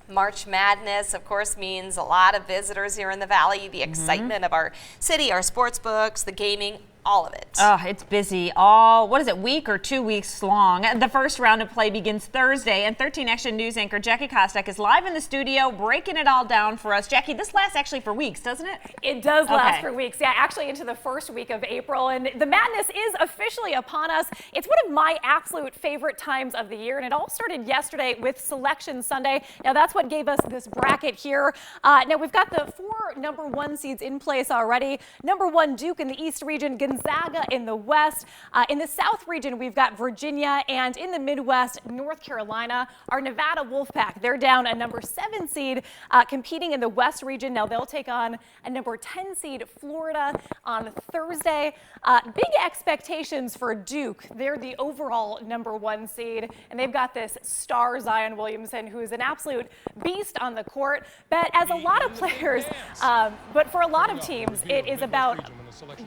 March Madness, of course, means a lot of visitors here in the Valley, the excitement of our city, our sports books, the gaming, all of it. Oh, it's busy all, what is it, week or 2 weeks long. The first round of play begins Thursday, and 13 Action News anchor Jackie Kostek is live in the studio breaking it all down for us. Jackie, this lasts actually for weeks, doesn't it? It does last for weeks. Yeah, actually into the first week of April, and the madness is officially upon us. It's one of my absolute favorite times of the year, and it all started yesterday with Selection Sunday. Now, that's what gave us this bracket here. Now, we've got the 4 number 1 seeds in place already. Number 1, Duke in the East region, Gonzaga in the West. In the South region, we've got Virginia, and in the Midwest, North Carolina. Our Nevada Wolfpack, they're down a number 7 seed competing in the West region. Now, they'll take on a number 10 seed Florida on Thursday. Big expectations for Duke. They're the overall number 1 seed, and they've got this star Zion Williamson, who is an absolute beast on the court. But as a lot of players, but for a lot of teams, it is about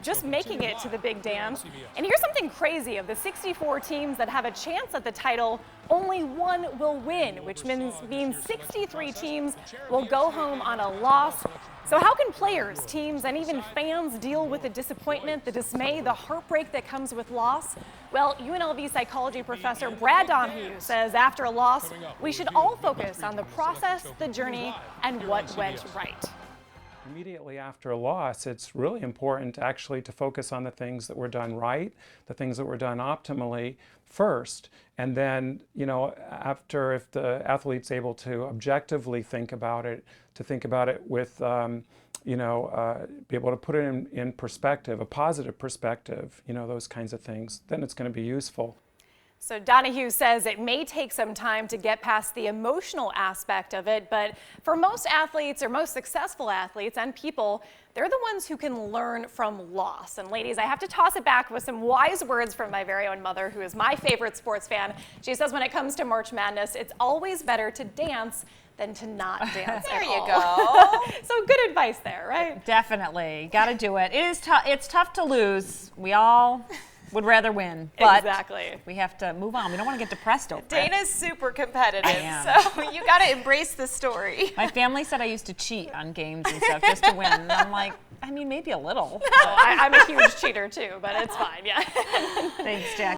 just making it to the big dance. And here's something crazy. Of the 64 teams that have a chance at the title, only 1 will win, which means 63 teams will go home on a loss. So how can players, teams, and even fans deal with the disappointment, the dismay, the heartbreak that comes with loss? Well, UNLV psychology professor Brad Donahue says after a loss, we should all focus on the process, the journey, and what went right. Immediately after a loss, it's really important actually to focus on the things that were done right, the things that were done optimally first. And then, you know, after, if the athlete's able to objectively think about it, to think about it with, be able to put it in perspective, a positive perspective, you know, those kinds of things, then it's going to be useful. So Donahue says it may take some time to get past the emotional aspect of it, but for most athletes, or most successful athletes and people, they're the ones who can learn from loss. And ladies, I have to toss it back with some wise words from my very own mother, who is my favorite sports fan. She says when it comes to March Madness, it's always better to dance than to not dance. There you go. So good advice there, right? Definitely. Got to do it. It is tough. It's tough to lose. We all would rather win, but exactly. We have to move on. We don't want to get depressed over it. Dana's super competitive, so you got to embrace the story. My family said I used to cheat on games and stuff just to win. And I'm like, I mean, maybe a little. I'm a huge cheater too, but it's fine, yeah. Thanks, Jack.